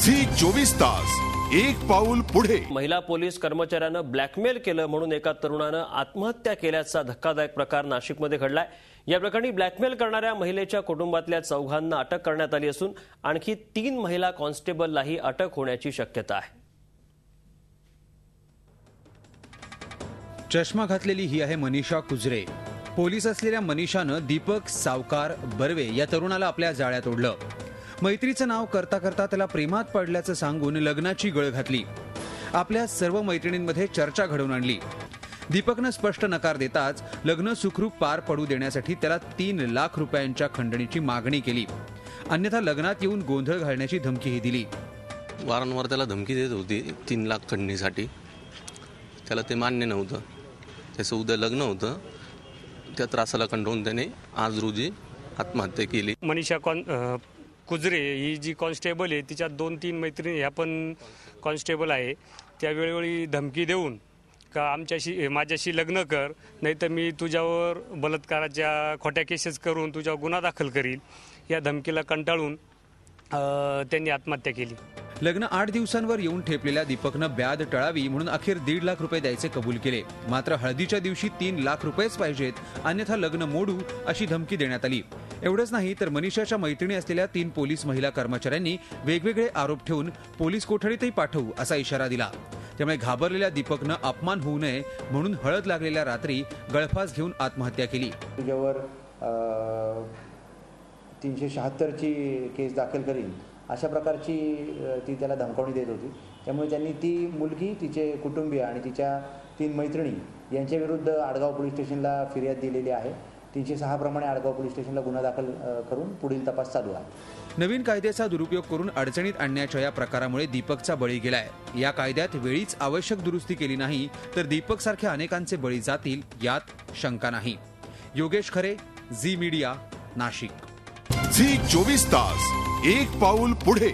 Zee 24 तास एक पाऊल पुढे। महिला पोलीस कर्मचाऱ्यानं ब्लॅकमेल केलं म्हणून एका तरुणानं आत्महत्या केल्याचा धक्कादायक प्रकार नाशिकमध्ये घडलाय। या प्रकरणी ब्लॅकमेल करणाऱ्या महिलेच्या कुटुंबातल्या चौघांना अटक करण्यात आली असून आणखी 3 महिला कॉन्स्टेबललाही अटक होण्याची शक्यता आहे। चष्मा घातलेली ही आहे मनीषा कुजरे। पोलीस असलेल्या मनीषानं दीपक सावकार बर्वे या तरुणाला आपल्या जाळ्यात ओढलं। मैत्रीचं नाव करता करता त्याला प्रेमात पडल्याचं सांगून लग्नाची गळ घातली। आपल्या सर्व मैत्रिणींमध्ये चर्चा घडवून आणली। दीपकनं स्पष्ट नकार देताच लग्न सुखरूप पार पडू देण्यासाठी त्याला 3 लाख रुपयांच्या खंडणीची मागणी केली। अन्यथा लग्नात येऊन गोंधळ घालण्याची धमकीही दिली। वारंवार त्याला धमकी देत होती 3 लाख खंडणीसाठी। त्याला ते मान्य नव्हतं। त्याचं उद्या लग्न होतं। त्या त्रासाला कंटाळून त्याने आज रोजी आत्महत्या केली। मनीषा कुजरे ही जी कॉन्स्टेबल आहे तिच्या 2-3 मैत्रिणी ह्या पण कॉन्स्टेबल आहे। त्या वेळोवेळी धमकी देऊन का माझ्याशी लग्न कर, नाहीतर मी तुझ्यावर बलात्काराच्या खोट्या केसेस करून तुझ्यावर गुन्हा दाखल करील, या धमकीला कंटाळून त्यांनी आत्महत्या केली। लग्न 8 दिवसांवर येऊन ठेपलेल्या दीपकनं ब्याद टळावी म्हणून अखेर 1.5 लाख रुपये द्यायचे कबूल केले। मात्र हळदीच्या दिवशी 3 लाख रुपयेच पाहिजेत, अन्यथा लग्न मोडू अशी धमकी देण्यात आली। एवढंच नाही तर मनीषाच्या मैत्रिणी असलेल्या 3 पोलीस महिला कर्मचाऱ्यांनी वेगवेगळे आरोप ठेवून पोलीस कोठडीतही पाठवू असा इशारा दिला। त्यामुळे घाबरलेल्या दीपकनं अपमान होऊ नये म्हणून हळद लागलेल्या रात्री गळफास घेऊन आत्महत्या केली। तुझ्यावर 376 ची केस दाखल करीन अशा प्रकारची ती त्याला धमकावणी देत होती। त्यामुळे त्यांनी ती मुलगी, तिचे कुटुंबीय आणि तिच्या 3 मैत्रिणी यांच्या विरुद्ध आडगाव पोलीस स्टेशनला फिर्याद दिलेली आहे। 306 प्रमाणे आडगाव पोलीस स्टेशनला गुन्हा दाखल करून पुढील तपास चालू आहे। नवीन कायद्याचा दुरुपयोग करून अडचणीत आणण्याच्या या प्रकारामुळे दीपकचा बळी गेलाय। या कायद्यात वेळीच आवश्यक दुरुस्ती केली नाही तर दीपक सारख्या अनेकांचे बळी जातील यात शंका नाही। योगेश खरे, झी मीडिया, नाशिक। झी 24 तास एक पाऊल पुढे।